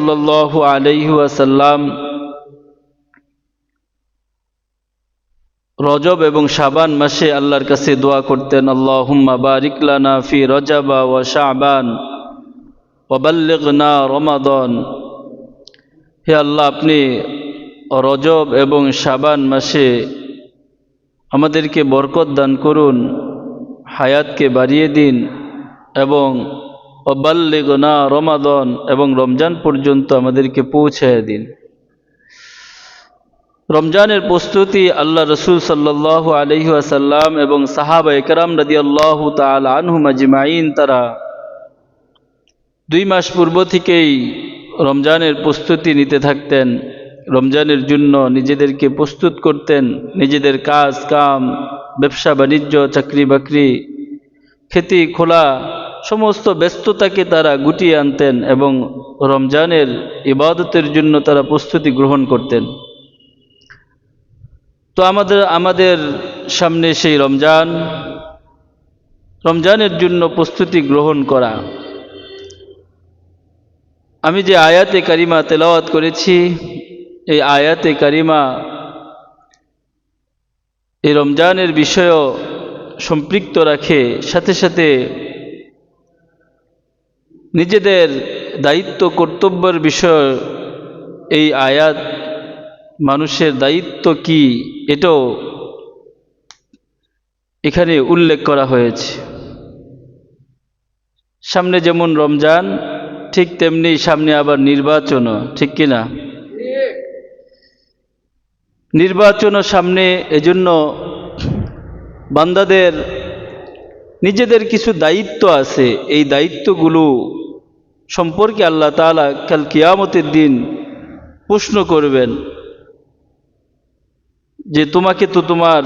সাল্লাল্লাহু আলাইহি ওয়াসাল্লাম রজব এবং শাবান মাসে আল্লাহর কাছে দোয়া করতেন, আল্লাহুম্মা বারিক লানা ফি রজবা ওয়া শাবান ওয়া বাল্লিগনা রমাদান। হে আল্লাহ, আপনি রজব এবং শাবান মাসে আমাদেরকে বরকত দান করুন, হায়াতকে বাড়িয়ে দিন, এবং ওয়া বাল্লিগনা রমাদান, এবং রমজান পর্যন্ত আমাদেরকে পৌঁছায় দিন। রমজানের প্রস্তুতি আল্লাহ রসুল সাল্লাল্লাহু আলাইহি ওয়াসাল্লাম এবং সাহাবা একরাম রাদিয়াল্লাহু তাআলা আনহুম আজমাইন তারা 2 মাস পূর্ব থেকেই রমজানের প্রস্তুতি নিতে থাকতেন। রমজানের জন্য নিজেদেরকে প্রস্তুত করতেন, নিজেদের কাজ কাম, ব্যবসা বাণিজ্য, চাকরি বাকরি, খেতি খোলা সমস্ত ব্যস্ততাকে তারা গুটিয়ে আনতেন এবং রমজানের ইবাদতের জন্য তারা প্রস্তুতি গ্রহণ করতেন। তো আমাদের সামনে সেই রমজানের জন্য প্রস্তুতি গ্রহণ করা। আমি যে আয়াতে কারিমা তেলাওয়াত করেছি, এই আয়াতে কারিমা এই রমজানের বিষয়ও সম্পৃক্ত রাখে, সাথে সাথে নিজেদের দায়িত্ব কর্তব্যের বিষয় এই আয়াত মানুষের দায়িত্ব কি এটাও এখানে উল্লেখ করা হয়েছে। সামনে যেমন রমজান, ঠিক তেমনি সামনে আবার নির্বাচনও, ঠিক কিনা? নির্বাচনও সামনে, এজন্য বান্দাদের নিজেদের কিছু দায়িত্ব আছে। এই দায়িত্বগুলো সম্পর্কে আল্লাহ তাআলা কাল কিয়ামতের দিন প্রশ্ন করবেন যে তোমাকে তো তোমার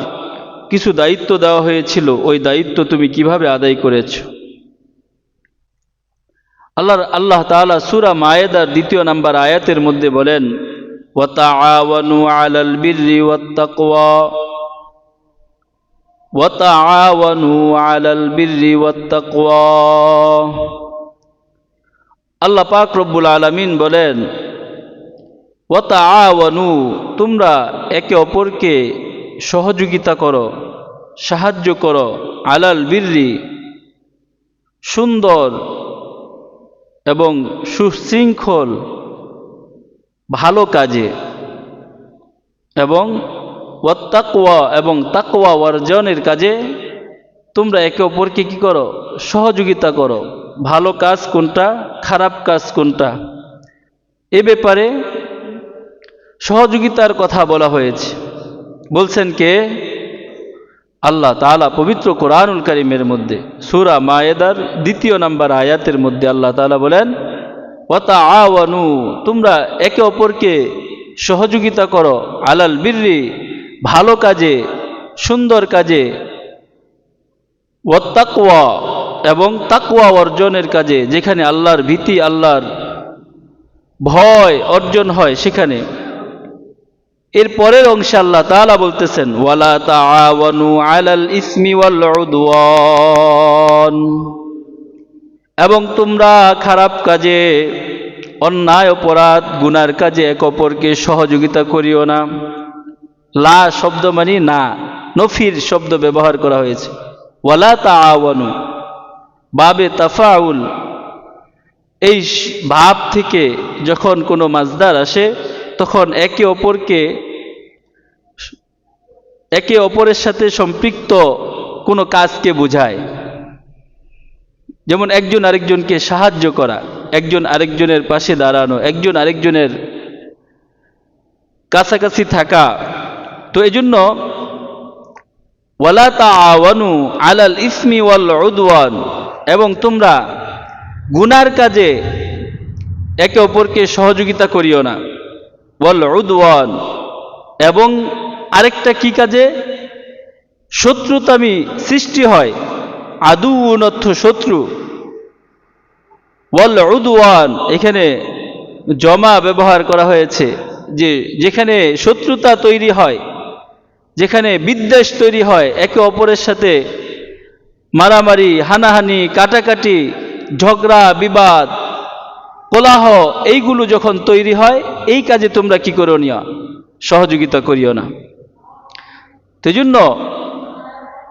কিছু দায়িত্ব দেওয়া হয়েছিল, ওই দায়িত্ব তুমি কিভাবে আদায় করেছো। আল্লাহ তাআলা সূরা মায়েদার 2 নম্বর আয়াতের মধ্যে বলেন, ওয়া তাআওয়ানু আলাল বিররি ওয়াত তাকওয়া, ওয়া তাআওয়ানু আলাল বিররি ওয়াত তাকওয়া। আল্লাহ পাক রব্বুল আলামিন বলেন, ওয়া তাআওয়ানু, তোমরা একে অপরকে সহযোগিতা করো, সাহায্য করো, আলাল বিররি, সুন্দর এবং সুশৃঙ্খল ভালো কাজে, এবং ওয়াত তাকওয়া, এবং তাকওয়া অর্জনের কাজে তোমরা একে অপরকে কি করো? সহযোগিতা করো। ভালো কাজ কোনটা, খারাপ কাজ কোনটা, এ ব্যাপারে সহযোগিতার কথা বলা হয়েছে। বলছেন কে? আল্লাহ তাআলা পবিত্র কোরআনুল কারীমের মধ্যে সূরা মায়েদার 2 নম্বর আয়াতের মধ্যে আল্লাহ তাআলা বলেন, ওয়া তাআওয়ানু, তোমরা একে অপরকে সহযোগিতা করো, আলাল বিররি, ভালো কাজে, সুন্দর কাজে, ওয়াত তাকওয়া, এবং তাকওয়া অর্জনের কাজে, যেখানে আল্লাহর ভীতি, আল্লাহর ভয় অর্জন হয় সেখানে। এর পরের অংশে আল্লাহ তাআলা বলতেছেন, ওয়ালা তাআওয়ানু আলাল ইসমি ওয়াল উদওয়ান, এবং তোমরা খারাপ কাজে, অন্যায় অপরাধ গুনার কাজে একে অপরকে সহযোগিতা করিও না। লা শব্দ মানে না, নফির শব্দ ব্যবহার করা হয়েছে। ওয়ালা তাআওয়ানু, বাবে তাফাউল, এই ভাব থেকে যখন কোনো মাজদার আসে তখন একে অপরের সাথে সম্পৃক্ত কোনো কাজকে বোঝায়। যেমন একজন আরেকজনকে সাহায্য করা, একজন আরেকজনের পাশে দাঁড়ানো, একজন আরেকজনের কাছাকাছি থাকা। তো এজন্য ওয়ালা তাআওয়ানু আলাল ইসমি ওয়াল উদওয়ান, এবং তোমরা গুনার কাজে একে অপরকে সহযোগিতা করিও না। ওয়াল উদওয়ান, এবং আরেকটা কি কাজে? শত্রুতামি সৃষ্টি হয়। আদুউন অর্থ শত্রু, ওয়াল উদওয়ান এখানে জমা ব্যবহার করা হয়েছে, যে যেখানে শত্রুতা তৈরি হয়, যেখানে বিদ্বেষ তৈরি হয়, একে অপরের সাথে মারামারি, হানাহানি, কাটাকাটি, ঝগড়া বিবাদ, কোলাহ এইগুলো যখন তৈরি হয়, এই কাজে তোমরা কি করো না, সহযোগিতা করিও না। সেজন্য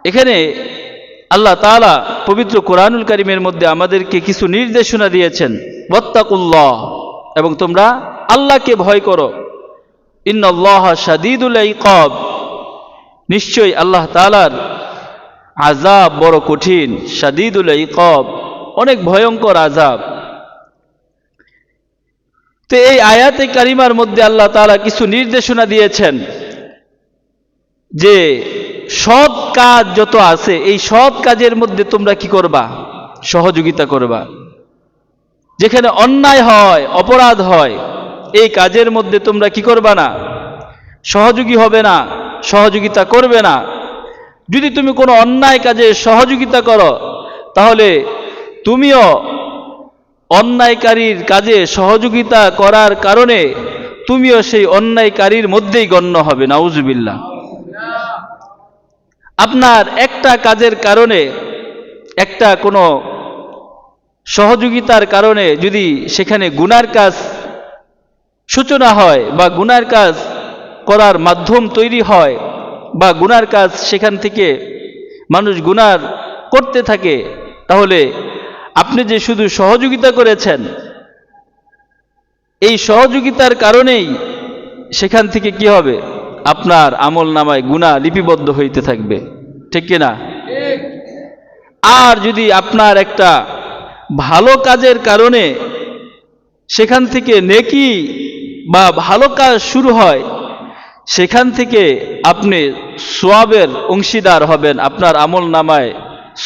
এখানে আল্লাহ তাআলা পবিত্র কোরআনুল কারীমের মধ্যে আমাদেরকে কিছু নির্দেশনা দিয়েছেন, ওয়াত্তাকুল্লাহ, এবং তোমরা আল্লাহকে ভয় করো। ইন্নাল্লাহা শাদীদুল ইকাব, নিশ্চয়ই আল্লাহ তাআলার আযাব বড় কঠিন। শাদীদুল ইকাব, অনেক ভয়ঙ্কর আযাব। তো এই আয়াতে কারিমার মধ্যে আল্লাহ তাআলা কিছু নির্দেশনা দিয়েছেন যে সৎ কাজ যত আছে, এই সৎ কাজের মধ্যে তোমরা কি করবা, সহযোগিতা করবা। যেখানে অন্যায় হয়, অপরাধ হয়, এই কাজের মধ্যে তোমরা কি করবা না, সহযোগী হবে না, সহযোগিতা করবে না। যদি তুমি কোনো অন্যায় কাজে সহযোগিতা করো, তাহলে তুমিও অন্যায়কারীর কাজে সহযোগিতা করার কারণে তুমিও সেই অন্যায়কারীর মধ্যেই গণ্য হবে। নাউজুবিল্লাহ। আপনার একটা কাজের কারণে, একটা কোনো সহযোগিতার কারণে যদি সেখানে গুনার কাজ সূচনা হয়, বা গুনার কাজ করার মাধ্যম তৈরি হয়, বা গুনার কাজ সেখান থেকে মানুষ গুনার করতে থাকে, তাহলে আপনি যে শুধু সহযোগিতা করেছেন, এই সহযোগিতার কারণেই সেখান থেকে কি হবে, আপনার আমল নামায় গুনাহ লিপিবদ্ধ হইতে থাকবে। ঠিক কিনা? আর যদি আপনার একটা ভালো কাজের কারণে সেখান থেকে নেকি বা ভালো কাজ শুরু হয়, সেখান থেকে আপনি সওয়াবের অংশীদার হবেন। আপনার আমল নামায়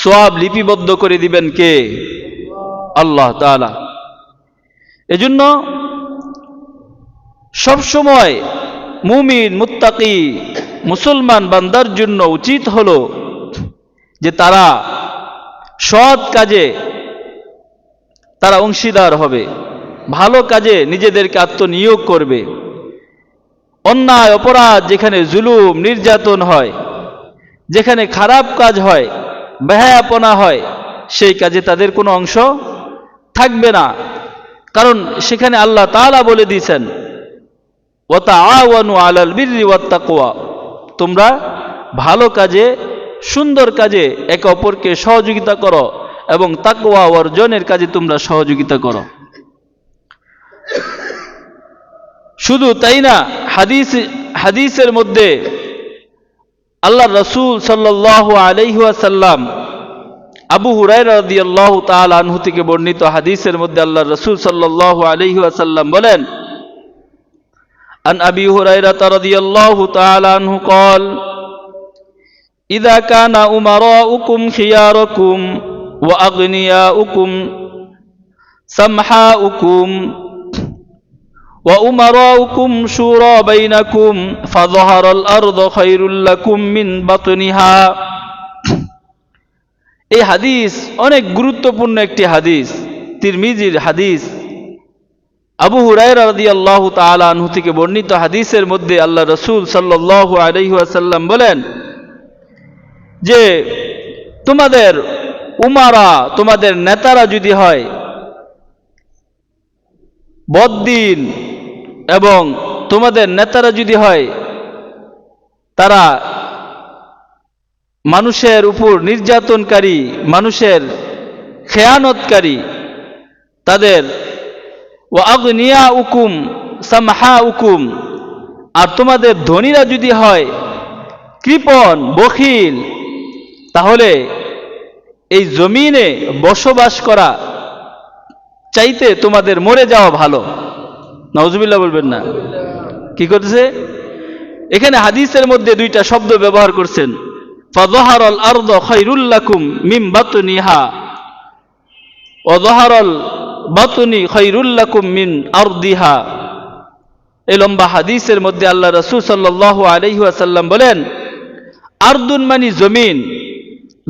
সওয়াব লিপিবদ্ধ করে দিবেন কে? আল্লাহ তাআলা। এজন্য সবসময় মুমিন, মুত্তাকি, মুসলমান বান্দার জন্য উচিত হলো যে তারা সৎ কাজে তারা অংশীদার হবে, ভালো কাজে নিজেদেরকে আত্মনিয়োগ করবে। অন্যায় অপরাধ, যেখানে জুলুম নির্যাতন হয়, যেখানে খারাপ কাজ হয়, বেহায়াপনা হয়, সেই কাজে তাদের কোনো অংশ থাকবে না। কারণ সেখানে আল্লাহ তাআলা বলে দিয়েছেন, ওয়া তাআওয়ানু আলাল বিররি ওয়াত তাকওয়া, তোমরা ভালো কাজে, সুন্দর কাজে একে অপরকে সহযোগিতা করো, এবং তাকওয়া অর্জনের কাজে তোমরা সহযোগিতা করো। শুধু তাই না, হাদিসের মধ্যে আল্লাহর রাসূল সাল্লাল্লাহু আলাইহি ওয়াসাল্লাম, আবু হুরায়রা রাদিয়াল্লাহু তাআলা আনহু থেকে বর্ণিত হাদিসের মধ্যে আল্লাহর রাসূল সাল্লাল্লাহু আলাইহি ওয়াসাল্লাম বলেন, আন আবি হুরায়রা রাদিয়াল্লাহু তাআলা আনহু قال ইযা কানা উমারাউকুম খিয়ারুকুম ওয়া আগনিয়াউকুম সামহাউকুম ওয়া উমারাউকুম শুরা বাইনাকুম ফাযহারাল আরদু খায়রুল লাকুম মিন বাতনিহা। এই হাদিস অনেক গুরুত্বপূর্ণ একটি হাদিস, তিরমিজির হাদিস। আবু হুরায়রা রাদিয়াল্লাহু তাআলা আনহু থেকে বর্ণিত হাদিসের মধ্যে আল্লাহ রাসূল সাল্লাল্লাহু আলাইহি ওয়াসাল্লাম বলেন যে তোমাদের উমারা, তোমাদের নেতারা যদি হয় বদ্দিন, এবং তোমাদের নেতারা যদি হয় তারা মানুষের উপর নির্যাতনকারী, মানুষের খেয়ানতকারী, তাদের ওয়া আগনিয়াউকুম সামহাউকুম, আর তোমাদের ধনীরা যদি হয় কৃপণ, বখিল, তাহলে এই জমিনে বসবাস করা চাইতে তোমাদের মরে যাওয়া ভালো। নাউজুবিল্লাহ বলবেন না? কি করতেছে এখানে? হাদিসের মধ্যে দুইটা শব্দ ব্যবহার করছেন, ফাযহারাল আরদু খায়রুল লাকুম মিন বাতনিহা ওয়া যহারাল বাতনি খায়রুল লাকুম মিন আরদিহা। এই লম্বা হাদিসের মধ্যে আল্লাহ রাসূল সাল্লাল্লাহু আলাইহি ওয়াসাল্লাম বলেন, আরদুন মানে জমিন,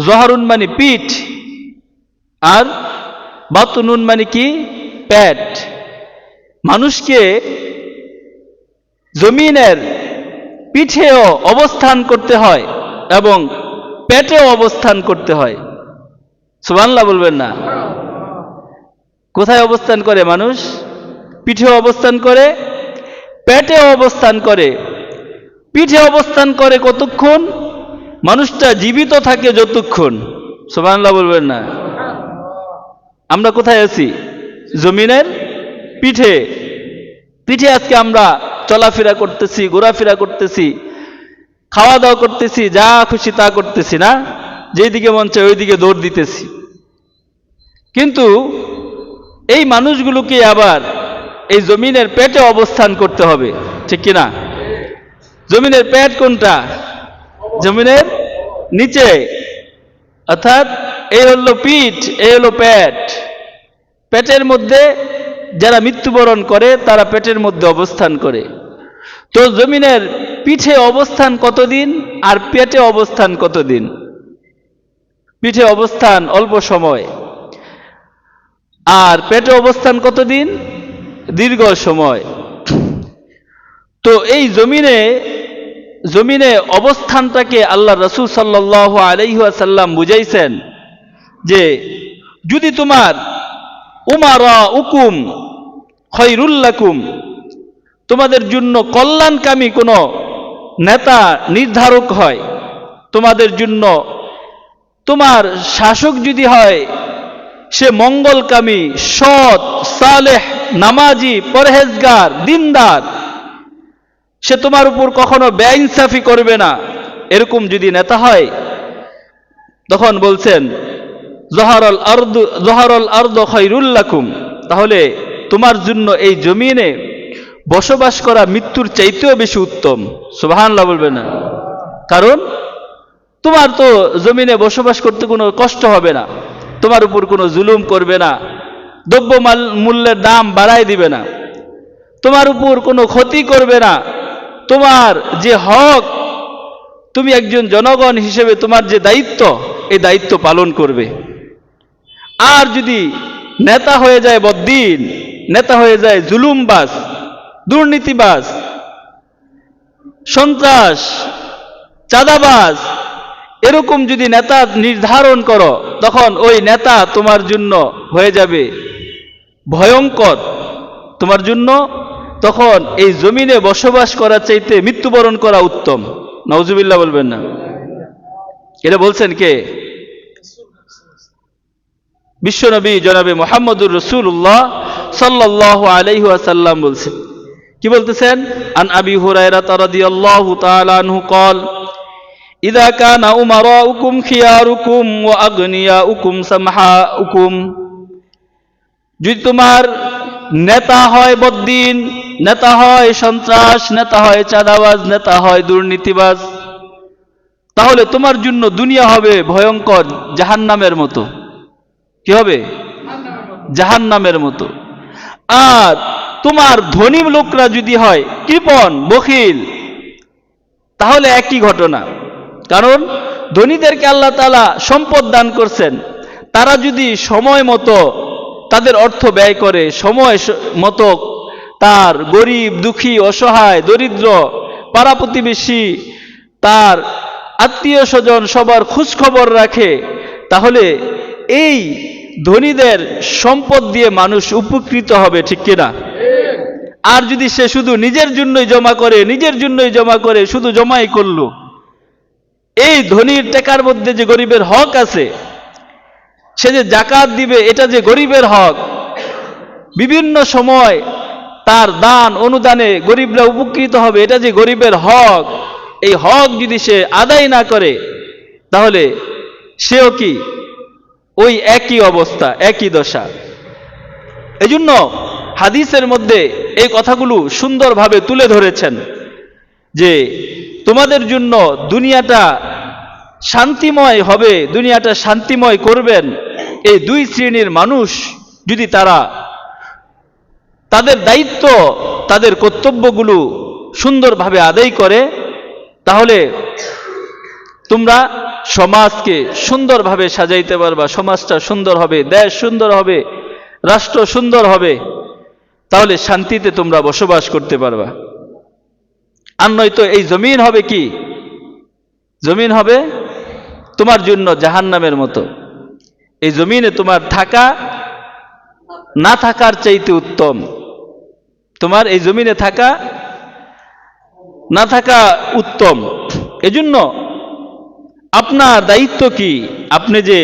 জহরুন মানে পিঠ, আর বাতনুন মানে কি? পেট। মানুষকে জমিনের পিঠেও অবস্থান করতে হয় এবং পেটেও অবস্থান করতে হয়। সুবহানাল্লাহ বলবেন না? কোথায় অবস্থান করে মানুষ? পিঠে অবস্থান করে, পেটে অবস্থান করে। পিঠে অবস্থান করে কতক্ষণ? মানুষটা জীবিত থাকে যতক্ষণ। সুবহানাল্লাহ বলবেন না? আমরা কোথায় আছি? জমিনের পিঠে। পিঠে আজকে আমরা চলাফেরা করতেছি, ঘোরাফেরা করতেছি, খাওয়া দাওয়া করতেছি, যা খুশি তা করতেছি না, যেদিকে মন চায় ওইদিকে দৌড় দিতেছি। কিন্তু এই মানুষগুলোকে আবার এই জমিনের পেটে অবস্থান করতে হবে, ঠিক কিনা? জমিনের পেট কোনটা? জমিনের নিচে, অর্থাৎ এই হলো পিঠ, এই হলো পেট। পেটের মধ্যে যারা মৃত্যুবরণ করে তারা পেটের মধ্যে অবস্থান করে। তো জমিনের পিঠে অবস্থান কতদিন আর পেটে অবস্থান কতদিন? পিঠে অবস্থান অল্প সময়, আর পেটে অবস্থান কতদিন? দীর্ঘ সময়। তো এই জমিনে অবস্থানটাকে আল্লাহ রাসূল সাল্লাল্লাহু আলাইহি ওয়াসাল্লাম বুঝাইছেন যে যদি তোমার উমারা উকুম খৈরুল লাকুম, তোমাদের জন্য কল্যাণকামী কোনো নেতা নির্ধারক হয়, তোমাদের জন্য তোমার শাসক যদি হয় সে মঙ্গলকামী, সৎ, সালেহ, নামাজি, পরহেজগার, দিনদার, সে তোমার উপর কখনো বেইনসাফি করবে না, এরকম যদি নেতা হয়, তখন বলছেন জহারল আরদু খায়রুল লাকুম, তাহলে তোমার জন্য এই জমিনে বসবাস করা মৃত্যুর চাইতেও বেশি উত্তম। সুবহানাল্লাহ বলবে না? কারণ তোমার তো জমিনে বসবাস করতে কোনো কষ্ট হবে না, তোমার উপর কোনো জুলুম করবে না, দ্রব্য মূল্যের দাম বাড়ায় দিবে না, তোমার উপর কোনো ক্ষতি করবে না, তোমার যে হক, তুমি একজন জনগণ হিসেবে তোমার যে দায়িত্ব, এই দায়িত্ব পালন করবে। আর যদি নেতা হয়ে যায় বদ্দিন, নেতা হয়ে যায় জুলুমবাজ, দুর্নীতিবাজ, সন্ত্রাস, চাঁদাবাজ, এরকম যদি নেতা নির্ধারণ করো, তখন ওই নেতা তোমার জন্য হয়ে যাবে ভয়ঙ্কর। তোমার জন্য তখন এই জমিনে বসবাস করার চাইতে মৃত্যুবরণ করা উত্তম। নাউজুবিল্লাহ বলবেন না? এটা বলছেন কে? বিশ্বনবী জনাবে মুহাম্মদুর রাসূলুল্লাহ সাল্লাল্লাহু আলাইহি ওয়াসাল্লাম বলছেন। কি বলতেছেন? আন আবি হুরায়রা রাদিয়াল্লাহু তাআলা আনহু قال ইযা কানা উমারাউকুম খিয়ারুকুম ওয়া আগনিয়াউকুম সামহাউকুম, যদি তোমার নেতা হয় বদ্দিন, নেতা হয় সন্ত্রাস, নেতা হয় চাঁদাবাজ, নেতা হয় দুর্নীতিবাজ, তাহলে তোমার জন্য দুনিয়া হবে ভয়ঙ্কর জাহান্নামের মতো। কি হবে? জাহান্নামের মতো। আর তোমার ধনী লোকরা যদি হয় কৃপণ, বখিল, তাহলে একই ঘটনা। কারণ ধনীদেরকে আল্লাহ তাআলা সম্পদ দান করছেন, তারা যদি সময় মতো তাদের অর্থ ব্যয় করে, সময় মতো তার গরিব, দুঃখী, অসহায়, দরিদ্র, পাড়া প্রতিবেশী, তার আত্মীয় স্বজন সবার খোঁজ খবর রাখে, তাহলে এই ধনীদের সম্পদ দিয়ে মানুষ উপকৃত হবে, ঠিক কিনা? আর যদি সে শুধু নিজের জন্যই জমা করে, নিজের জন্যই জমা করে, শুধু জমাই করলো, এই ধনীর টাকার মধ্যে যে গরিবের হক আছে, সে যে যাকাত দিবে, এটা যে গরিবের হক, বিভিন্ন সময় তার দান অনুদানে গরিবরা উপকৃত হবে, এটা যে গরিবের হক, এই হক যদি সে আদায় না করে, তাহলে সেও কি ওই একই অবস্থা, একই দশা। এজন্য হাদিসের মধ্যে এই কথাগুলো সুন্দরভাবে তুলে ধরেছেন যে তোমাদের জন্য দুনিয়াটা শান্তিময় হবে, দুনিয়াটা শান্তিময় করবেন এই দুই শ্রেণীর মানুষ যদি তারা তাদের দায়িত্ব, তাদের কর্তব্যগুলো সুন্দরভাবে আদায় করে, তাহলে তোমরা সমাজকে সুন্দরভাবে সাজাইতে পারবা, সমাজটা সুন্দর হবে, দেশ সুন্দর হবে, রাষ্ট্র সুন্দর হবে, তাহলে শান্তিতে তোমরা বসবাস করতে পারবা। আর নয়তো এই জমিন হবে কি? জমিন হবে তোমার জন্য জাহান্নামের মতো। এই জমিনে তোমার থাকা না থাকার চাইতে উত্তম। তোমার এই জমিনে থাকা না থাকা উত্তম। এজন্য আপনার দায়িত্ব কি? আপনি যে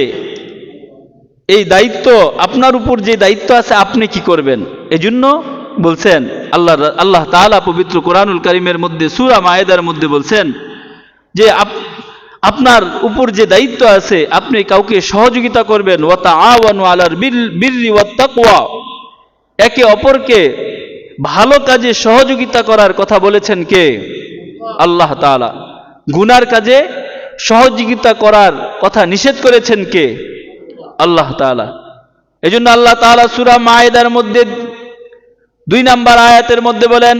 এই দায়িত্ব, আপনার উপর যে দায়িত্ব আছে, আপনি কি করবেন? এজন্য বলছেন আল্লাহ তাআলা পবিত্র কোরআনুল কারীমের মধ্যে সূরা মায়েদার মধ্যে বলছেন যে আপনার উপর যে দায়িত্ব আছে, আপনি কাউকে সহযোগিতা করবেন। ওয়া তাআওয়ানু আলাল বিররি ওয়াত তাকওয়া, একে অপরকে ভালো কাজে সহযোগিতা করার কথা বলেছেন কে? আল্লাহ তাআলা। গুনার কাজে সহযোগিতা করার কথা নিষেধ করেছেন কে? আল্লাহ তাআলা। এজন্য আল্লাহ তাআলা সূরা মায়েদার মধ্যে 2 নম্বর আয়াতের মধ্যে বলেন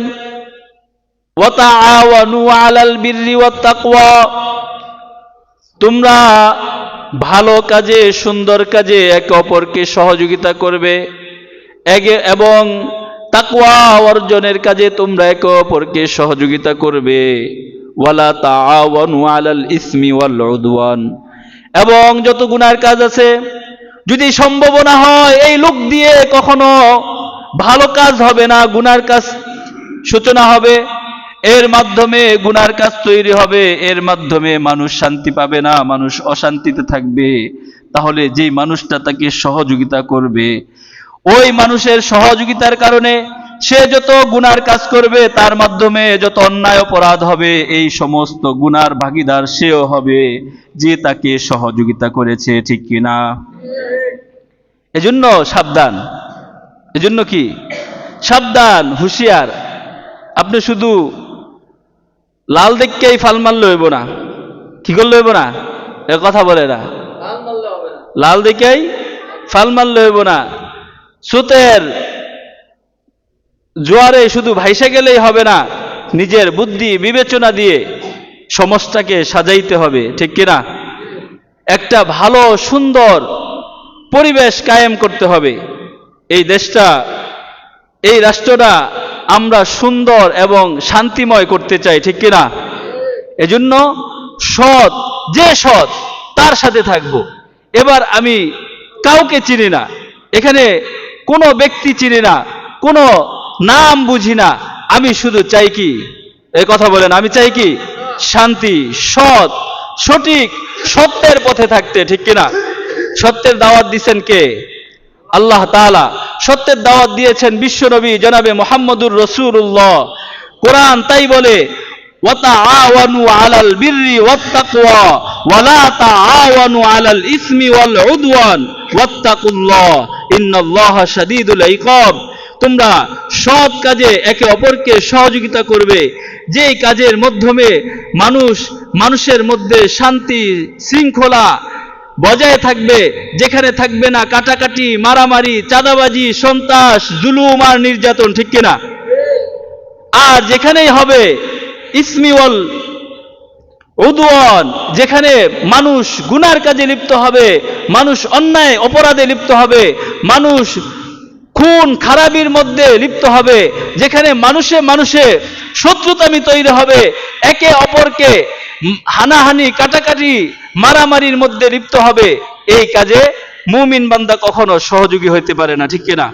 ওয়া তাআওয়ানু আলাল বিররি ওয়াত তাকওয়া, তোমরা ভালো কাজে সুন্দর কাজে একে অপরকে সহযোগিতা করবে এবং তাকওয়া অর্জনের কাজে তোমরা একে অপরকে সহযোগিতা করবে। ওয়ালা তাআওয়ানু আলাল ইসমি ওয়াল উদওয়ান, এবং যত গুনার কাজ আছে, যদি সম্ভব না হয় এই লোক দিয়ে কখনো ভালো কাজ হবে না, গুনার কাজ সূচনা হবে, এর মাধ্যমে গুনার কাজ তৈরি হবে, এর মাধ্যমে মানুষ শান্তি পাবে না, মানুষ অশান্তিতে থাকবে। তাহলে যেই মানুষটা তাকে সহযোগিতা করবে, ওই মানুষের সহযোগিতার কারণে সে যত গুনার কাজ করবে, তার মাধ্যমে যত অন্যায় অপরাধ হবে, এই সমস্ত গুনার ভাগীদার সেও হবে যে তাকে সহযোগিতা করেছে। ঠিক কিনা? এজন্য সাবধান। এজন্য কি? সাবধান, হুঁশিয়ার। আপনি শুধু লাল দেখকেই ফাল মারলে হইব না। কি করলে হইব না? এ কথা বলে না, লাল দেখেই ফাল মারলে হইব না। স্রোতের জোয়ারে শুধু ভাইসে গেলেই হবে না, নিজের বুদ্ধি বিবেচনা দিয়ে সমাজটাকে সাজাইতে হবে। ঠিক কিনা? একটা ভালো সুন্দর পরিবেশ কায়েম করতে হবে। এই দেশটা, এই রাষ্ট্রটা আমরা সুন্দর এবং শান্তিময় করতে চাই। ঠিক কিনা? এজন্য সৎ, যে সৎ তার সাথে থাকবো। এবার আমি কাউকে চিনি না, এখানে কোনো ব্যক্তি চিনি না, কোনো নাম বুঝি না, আমি শুধু চাই কি? এই কথা বলেন, আমি চাই কি? শান্তি, সৎ, সঠিক সত্যের পথে থাকতে। ঠিক কিনা? সত্যের দাওয়াত দিয়েছেন কে? আল্লাহ তাআলা। সত্যের দাওয়াত দিয়েছেন বিশ্বনবী জনাবে মুহাম্মদুর রাসূলুল্লাহ। কোরআন তাই বলে ওয়া তাআওয়ানু আলাল বিররি ওয়াত তাকওয়া ওয়া লা তাআওয়ানু আলাল ইসমি ওয়াল উদওয়ান ওয়াত্তাকুল্লাহ ইন্নাল্লাহা শাদীদুল ইকাব, তোমরা সৎ কাজে একে অপরকে সহযোগিতা করবে, যেই কাজের মাধ্যমে মানুষের মধ্যে শান্তি শৃঙ্খলা বজায় থাকবে, যেখানে থাকবে না কাটাকাটি, মারামারি, চাঁদাবাজি, সন্ত্রাস, জুলুম আর নির্যাতন। ঠিক কিনা? আর যেখানেই হবে ইসমি ওয়াল উদওয়ান, যেখানে মানুষ গুনার কাজে লিপ্ত হবে, মানুষ অন্যায় অপরাধে লিপ্ত হবে, মানুষ খুন খারাপির মধ্যে লিপ্ত হবে, যেখানে মানুষে মানুষে শত্রুতামি তৈরি হবে, একে অপরকে হানাহানি কাটাকাটি মারামারির মধ্যে লিপ্ত হবে, এই কাজে মুমিন বান্দা কখনো সহযোগী হইতে পারে না। ঠিক কিনা?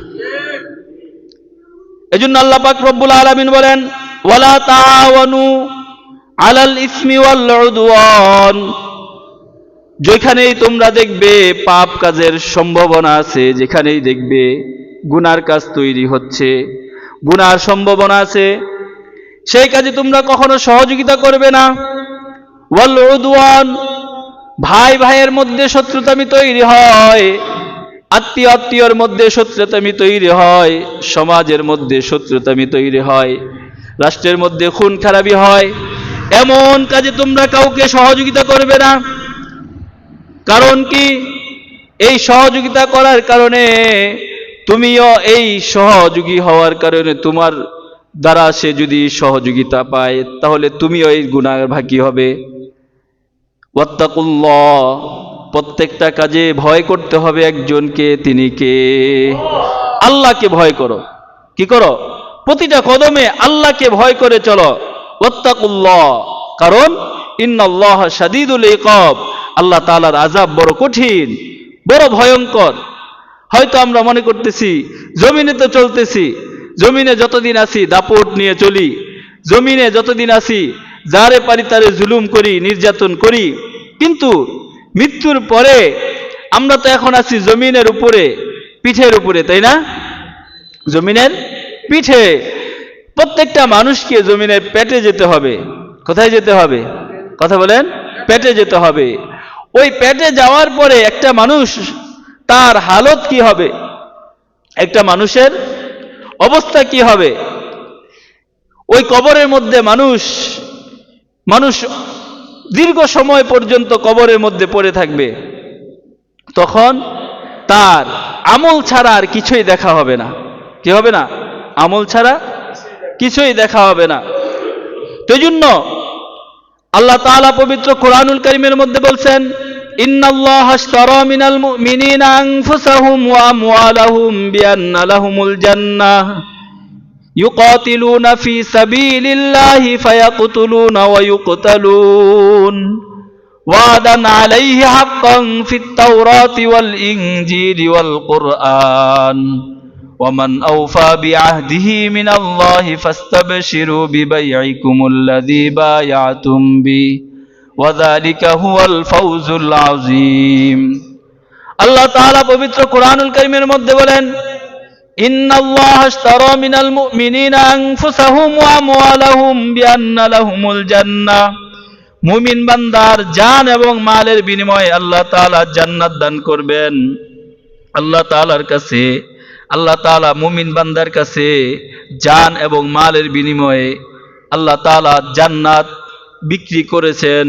এজন্য আল্লাহ পাক রব্বুল আলামিন বলেন ওয়ালা তাআওয়ানু আলাল ইসমি ওয়াল উদওয়ান, যেখানেই তোমরা দেখবে পাপ কাজের সম্ভাবনা আছে, যেখানেই দেখবে গুনার কাজ তৈরি হচ্ছে, গুনার সম্ভাবনা আছে, সেই কাজে তোমরা কখনো সহযোগিতা করবে না। ওয়াল উদওয়ান, ভাই ভাইয়ের মধ্যে শত্রুতামি তৈরি হয়, আত্মীয় আত্মীয়র মধ্যে শত্রুতামি তৈরি হয়, সমাজের মধ্যে শত্রুতামি তৈরি হয়, রাষ্ট্রের মধ্যে খুন খারাপি হয়, এমন কাজে তোমরা কাউকে সহযোগিতা করবে না। কারণ কি? এই সহযোগিতা করার কারণে তুমিও এই সহযোগী হওয়ার কারণে তোমার দ্বারা সে যদি সহযোগিতা পায়, তাহলে তুমিও এই গুনাহের ভাগী হবে। ওয়াত্তাকুল্লাহ, প্রত্যেকটা কাজে ভয় করতে হবে একজনকে, তিনি কে? আল্লাহকে ভয় করো। কি করো? প্রতিটা কদমে আল্লাহকে ভয় করে চলো। ওয়াত্তাকুল্লাহ, কারণ ইন্নাল্লাহা শাদীদুল ইকাব, আল্লাহ তাআলার আযাব বড় কঠিন, বড় ভয়ঙ্কর। হয়তো আমরা মনে করতেছি জমিনে তো চলতেছি, জমিনে যতদিন আছি দাপট নিয়ে চলি, জমিনে যতদিন আছি যারে পারি তারে জুলুম করি, নির্যাতন করি, কিন্তু মৃত্যুর পরে আমরা তো এখন আছি জমিনের উপরে, পিঠের উপরে, তাই না? জমিনের পিঠে। প্রত্যেকটা মানুষকে জমিনের পেটে যেতে হবে। কোথায় যেতে হবে? কথা বলেন। পেটে যেতে হবে। ওই পেটে যাওয়ার পরে একটা মানুষ, তার হালত কি হবে, একটা মানুষের অবস্থা কি হবে? ওই কবরের মধ্যে মানুষ দীর্ঘ সময় পর্যন্ত কবরের মধ্যে পড়ে থাকবে। তখন তার আমল ছাড়া আর কিছুই দেখা হবে না। কি হবে না? আমল ছাড়া কিছুই দেখা হবে না। তো জন্য আল্লাহ তাআলা পবিত্র কোরআনুল কারীমের মধ্যে বলছেন, ইন্নাল্লাহা আশতারা মিনাল মুমিনিনা আনফুসাহুম ওয়া আমওয়ালাহুম বিআন্না লাহুমুল জান্নাহ ইউকাতিলুনা ফি সাবিলিল্লাহি ফায়াকতুলুনা ওয়া ইউকতালুন ওয়াদান আলাইহি হাক্কান ফিত তাওরাতি ওয়াল ইনজিলি ওয়াল কুরআন ومن أوفى بعهده من الله فاستبشروا ببيعكم الذي بايعتم به وذلك هو الفوز العظيم। আল্লাহ তাআলা পবিত্র কোরআনুল কারীমের মধ্যে বলেন, ইন্নাল্লাহা আশতারা মিনাল মুমিনিনা আনফুসাহুম ওয়া আমওয়ালাহুম বিআন্না লাহুমুল জান্নাহ। মুমিন বান্দার জান এবং মালের বিনিময়ে আল্লাহ তাআলা জান্নাত দান করবেন। আল্লাহ তাআলার কাছে, আল্লাহ তাআলা মুমিন বান্দার কাছে জান এবং মালের বিনিময়ে আল্লাহ তাআলা জান্নাত বিক্রি করেছেন।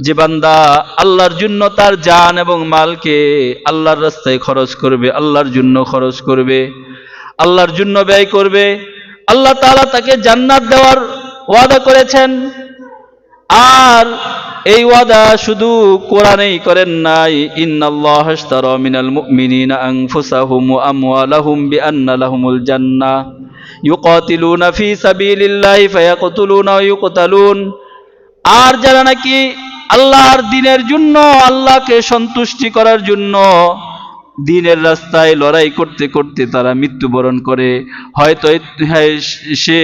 যে বান্দা আল্লাহর জন্য তার জান এবং মালকে আল্লাহর রাস্তায় খরচ করবে, আল্লাহর জন্য খরচ করবে, আল্লাহর জন্য ব্যয় করবে, আল্লাহ তাআলা তাকে জান্নাত দেওয়ার ওয়াদা করেছেন। আর এই ওয়াদা শুধু কোরআনেই করেন নাই, ইন্নাল্লাহা আশতারা মিনাল মুমিনিনা আনফুসাহুম ওয়া আমওয়ালাহুম বিআন্না লাহুমুল জান্নাহ ইউকাতিলুনা ফি সাবিলিল্লাহি ফায়াকতুলুনা ওয়া ইউকতালুন। আর যারা নাকি আল্লাহর দ্বীনের জন্য, আল্লাহকে সন্তুষ্টি করার জন্য দ্বীনের রাস্তায় লড়াই করতে করতে তারা মৃত্যুবরণ করে, হয়তো সে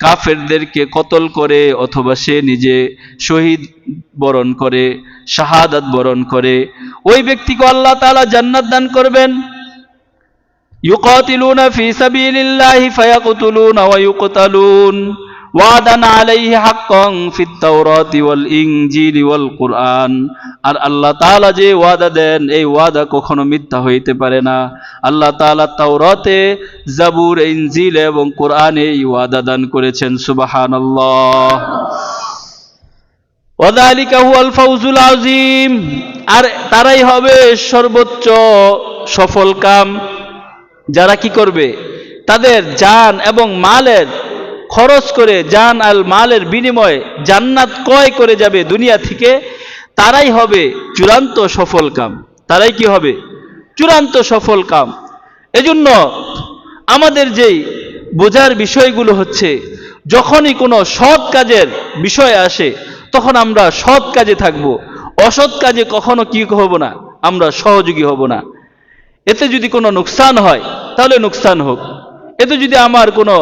কাফেরদেরকে কতল করে অথবা সে নিজে শহীদ বরণ করে, শাহাদাত বরণ করে, ওই ব্যক্তিকে আল্লাহ তাআলা জান্নাত দান করবেন। ইউকাতিলুনা ফি সাবিলিল্লাহি ফায়াকতুলুনা ওয়া ইউকতালুন ওয়াদান আলাইহি হাক্কান ফিত তাওরাতি ওয়াল ইনজিলি ওয়াল কুরআন। আর আল্লাহ তাআলা যে ওয়াদা দেন, এই ওয়াদা কখনো মিথ্যা হইতে পারে না। আল্লাহ তাআলা তাওরাতে, জাবুর, ইনজিল এবং কোরআনে এই ওয়াদা দান করেছেন। সুবহানাল্লাহ। ওয়াযালিকা হুয়াল ফাওজুল আযীম। আর তারাই হবে সর্বোচ্চ সফল কাম, যারা কি করবে, তাদের জান এবং মালের খরচ করে, জান আর মালের বিনিময়ে জান্নাত ক্রয় করে যাবে দুনিয়া থেকে, তারাই হবে চূড়ান্ত সফল কাম। তারাই কি হবে? চূড়ান্ত সফল কাম। এজন্য আমাদের যেই বোঝার বিষয়গুলো হচ্ছে, যখনই কোনো সৎ কাজের বিষয় আসে তখন আমরা সৎ কাজে থাকব, অসৎ কাজে কখনো কি হব না, আমরা সহযোগী হব না। এতে যদি কোনো নুকসান হয় তাহলে নুকসান হোক, এতে যদি আমার কোনো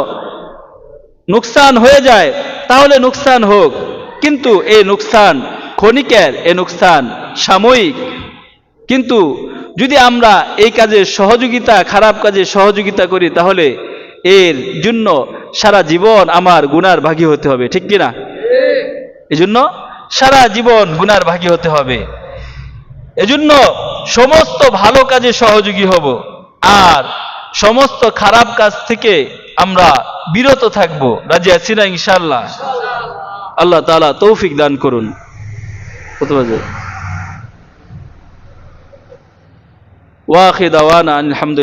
নুকসান হয়ে যায় তাহলে নুকসান হোক, কিন্তু এই নুকসান ক্ষণিকের, এই নুকসান সাময়িক। কিন্তু যদি আমরা এই কাজে সহযোগিতা, খারাপ কাজে সহযোগিতা করি, তাহলে এর জন্য সারা জীবন আমার গুনার ভাগী হতে হবে। ঠিক কিনা? এজন্য সারা জীবন গুনার ভাগী হতে হবে। এজন্য সমস্ত ভালো কাজে সহযোগী হব, আর সমস্ত খারাপ কাজ থেকে আমরা বিরত থাকব। রাজি আছি না ইনশাআল্লাহ? আল্লাহ তাআলা তৌফিক দান করুন। কত বাজে? ওয়া আখির দাওয়ানা আলহামদুলিল্লাহ।